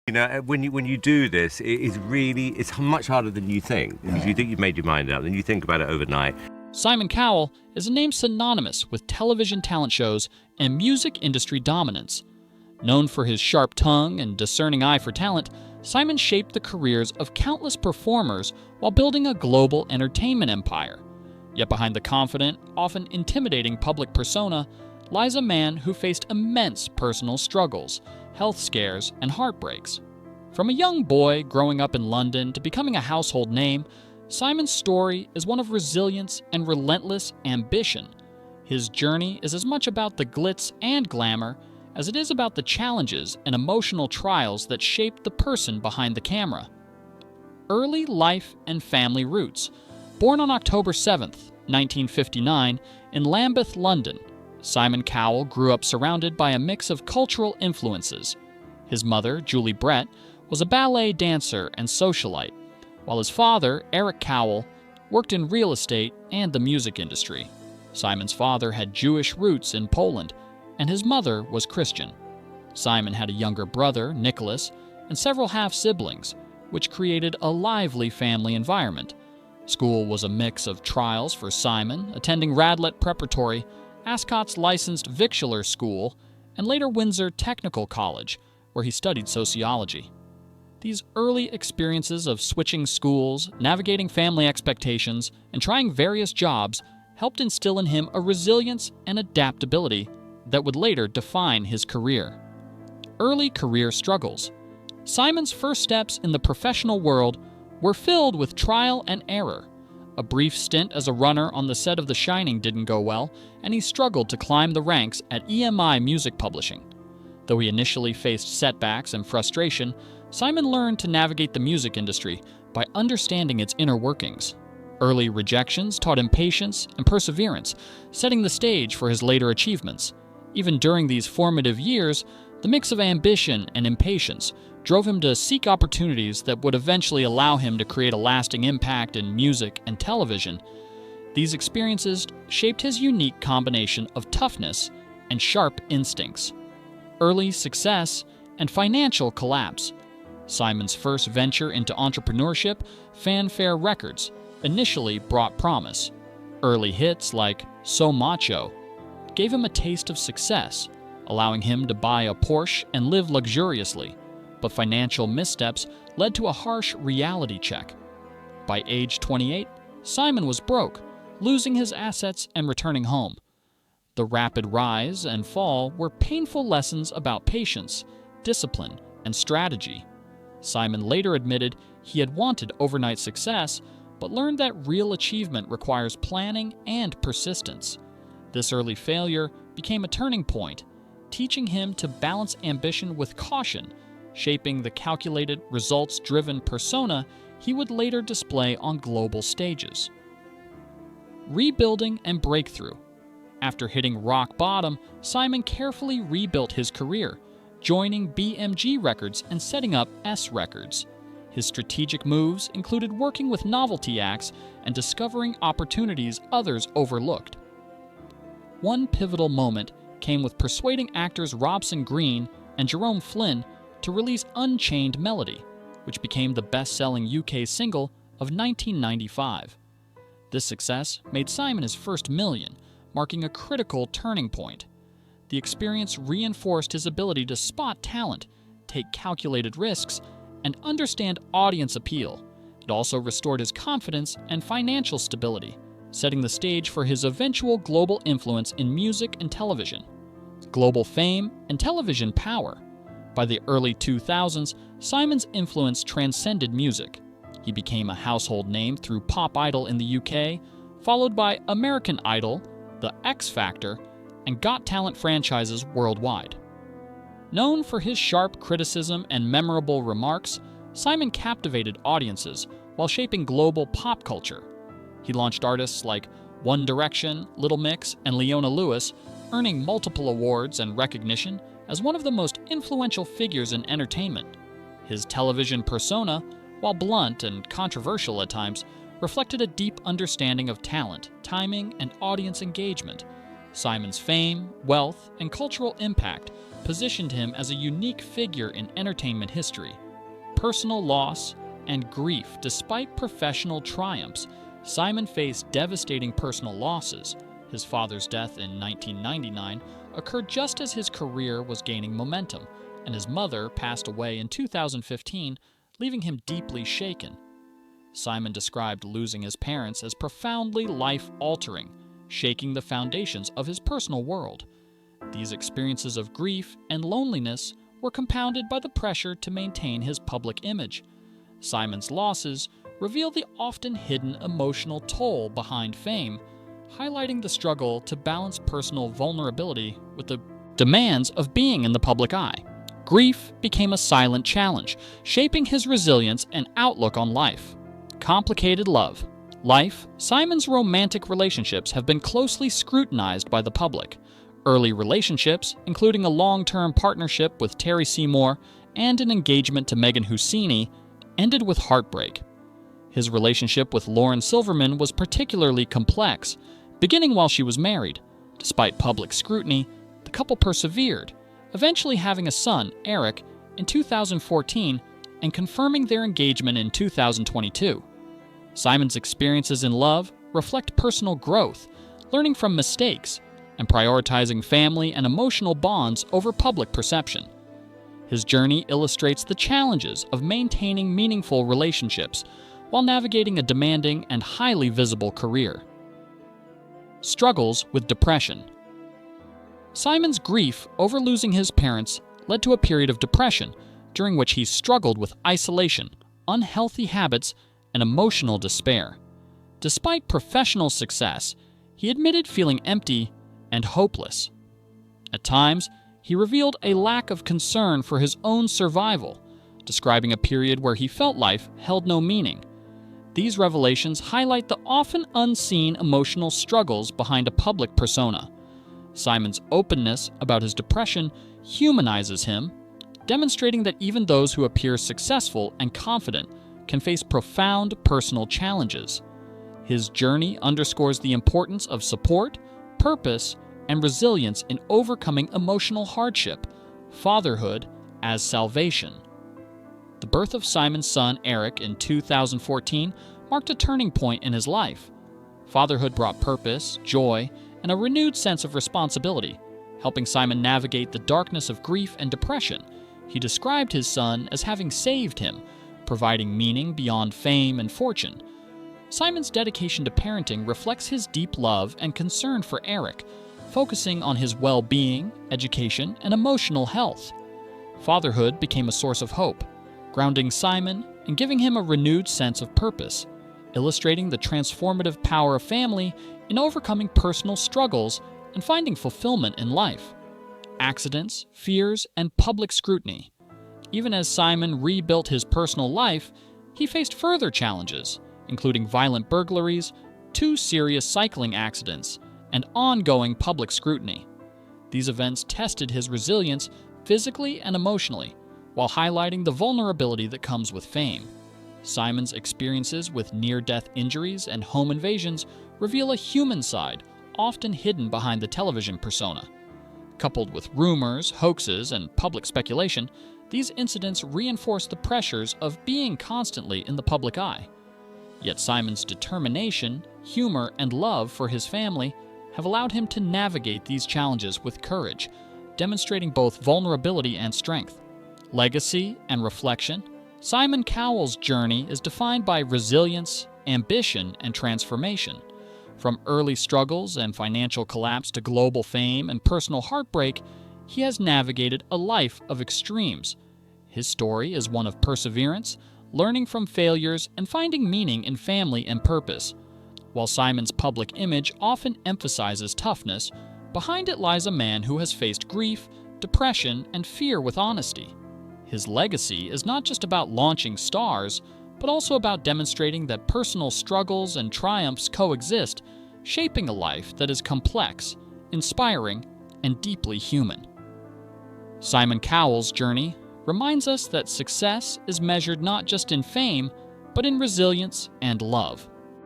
You know, when you do this, it's much harder than you think. If you think you've made your mind up, then you think about it overnight. Simon Cowell is a name synonymous with television talent shows and music industry dominance. Known for his sharp tongue and discerning eye for talent, Simon shaped the careers of countless performers while building a global entertainment empire. Yet behind the confident, often intimidating public persona lies a man who faced immense personal struggles, health scares, and heartbreaks. From a young boy growing up in London to becoming a household name, Simon's story is one of resilience and relentless ambition. His journey is as much about the glitz and glamour as it is about the challenges and emotional trials that shape the person behind the camera. Early life and family roots. Born on October 7th, 1959, in Lambeth, London, Simon Cowell grew up surrounded by a mix of cultural influences. His mother, Julie Brett, was a ballet dancer and socialite, while his father, Eric Cowell, worked in real estate and the music industry. Simon's father had Jewish roots in Poland, and his mother was Christian. Simon had a younger brother, Nicholas, and several half-siblings, which created a lively family environment. School was a mix of trials for Simon, attending Radlett Preparatory, Ascot's licensed Victualler School, and later Windsor Technical College, where he studied sociology. These early experiences of switching schools, navigating family expectations, and trying various jobs helped instill in him a resilience and adaptability that would later define his career. Early career struggles. Simon's first steps in the professional world were filled with trial and error. A brief stint as a runner on the set of The Shining didn't go well, and he struggled to climb the ranks at EMI Music Publishing. Though he initially faced setbacks and frustration, Simon learned to navigate the music industry by understanding its inner workings. Early rejections taught him patience and perseverance, setting the stage for his later achievements. Even during these formative years, the mix of ambition and impatience drove him to seek opportunities that would eventually allow him to create a lasting impact in music and television. These experiences shaped his unique combination of toughness and sharp instincts. Early success and financial collapse. Simon's first venture into entrepreneurship, Fanfare Records, initially brought promise. Early hits like So Macho gave him a taste of success, allowing him to buy a Porsche and live luxuriously. But financial missteps led to a harsh reality check. By age 28, Simon was broke, losing his assets and returning home. The rapid rise and fall were painful lessons about patience, discipline, and strategy. Simon later admitted he had wanted overnight success, but learned that real achievement requires planning and persistence. This early failure became a turning point, teaching him to balance ambition with caution, shaping the calculated, results-driven persona he would later display on global stages. Rebuilding and breakthrough. After hitting rock bottom, Simon carefully rebuilt his career, joining BMG Records and setting up S Records. His strategic moves included working with novelty acts and discovering opportunities others overlooked. One pivotal moment came with persuading actors Robson Green and Jerome Flynn to release Unchained Melody, which became the best-selling UK single of 1995. This success made Simon his first million, marking a critical turning point. The experience reinforced his ability to spot talent, take calculated risks, and understand audience appeal. It also restored his confidence and financial stability, setting the stage for his eventual global influence in music and television. Global fame and television power. By the early 2000s, Simon's influence transcended music. He became a household name through Pop Idol in the UK, followed by American Idol, The X Factor, and Got Talent franchises worldwide. Known for his sharp criticism and memorable remarks, Simon captivated audiences while shaping global pop culture. He launched artists like One Direction, Little Mix, and Leona Lewis, earning multiple awards and recognition as one of the most influential figures in entertainment. His television persona, while blunt and controversial at times, reflected a deep understanding of talent, timing, and audience engagement. Simon's fame, wealth, and cultural impact positioned him as a unique figure in entertainment history. Personal loss and grief. Despite professional triumphs, Simon faced devastating personal losses. His father's death in 1999 occurred just as his career was gaining momentum, and his mother passed away in 2015, leaving him deeply shaken. Simon described losing his parents as profoundly life-altering, shaking the foundations of his personal world. These experiences of grief and loneliness were compounded by the pressure to maintain his public image. Simon's losses reveal the often hidden emotional toll behind fame, highlighting the struggle to balance personal vulnerability with the demands of being in the public eye. Grief became a silent challenge, shaping his resilience and outlook on life. Complicated love. Simon's romantic relationships have been closely scrutinized by the public. Early relationships, including a long-term partnership with Terry Seymour and an engagement to Megan Husseini, ended with heartbreak. His relationship with Lauren Silverman was particularly complex, beginning while she was married. Despite public scrutiny, the couple persevered, eventually having a son, Eric, in 2014 and confirming their engagement in 2022. Simon's experiences in love reflect personal growth, learning from mistakes, and prioritizing family and emotional bonds over public perception. His journey illustrates the challenges of maintaining meaningful relationships while navigating a demanding and highly visible career. Struggles with depression. Simon's grief over losing his parents led to a period of depression during which he struggled with isolation, unhealthy habits, and emotional despair. Despite professional success, he admitted feeling empty and hopeless. At times, he revealed a lack of concern for his own survival, describing a period where he felt life held no meaning. These revelations highlight the often unseen emotional struggles behind a public persona. Simon's openness about his depression humanizes him, demonstrating that even those who appear successful and confident can face profound personal challenges. His journey underscores the importance of support, purpose, and resilience in overcoming emotional hardship, fatherhood as salvation. The birth of Simon's son, Eric, in 2014 marked a turning point in his life. Fatherhood brought purpose, joy, and a renewed sense of responsibility, helping Simon navigate the darkness of grief and depression. He described his son as having saved him, providing meaning beyond fame and fortune. Simon's dedication to parenting reflects his deep love and concern for Eric, focusing on his well-being, education, and emotional health. Fatherhood became a source of hope, grounding Simon and giving him a renewed sense of purpose, illustrating the transformative power of family in overcoming personal struggles and finding fulfillment in life. Accidents, fears, and public scrutiny. Even as Simon rebuilt his personal life, he faced further challenges, including violent burglaries, 2 serious cycling accidents, and ongoing public scrutiny. These events tested his resilience physically and emotionally, while highlighting the vulnerability that comes with fame. Simon's experiences with near-death injuries and home invasions reveal a human side, often hidden behind the television persona. Coupled with rumors, hoaxes, and public speculation, these incidents reinforce the pressures of being constantly in the public eye. Yet Simon's determination, humor, and love for his family have allowed him to navigate these challenges with courage, demonstrating both vulnerability and strength. Legacy and reflection. Simon Cowell's journey is defined by resilience, ambition, and transformation. From early struggles and financial collapse to global fame and personal heartbreak, he has navigated a life of extremes. His story is one of perseverance, learning from failures, and finding meaning in family and purpose. While Simon's public image often emphasizes toughness, behind it lies a man who has faced grief, depression, and fear with honesty. His legacy is not just about launching stars, but also about demonstrating that personal struggles and triumphs coexist, shaping a life that is complex, inspiring, and deeply human. Simon Cowell's journey reminds us that success is measured not just in fame, but in resilience and love.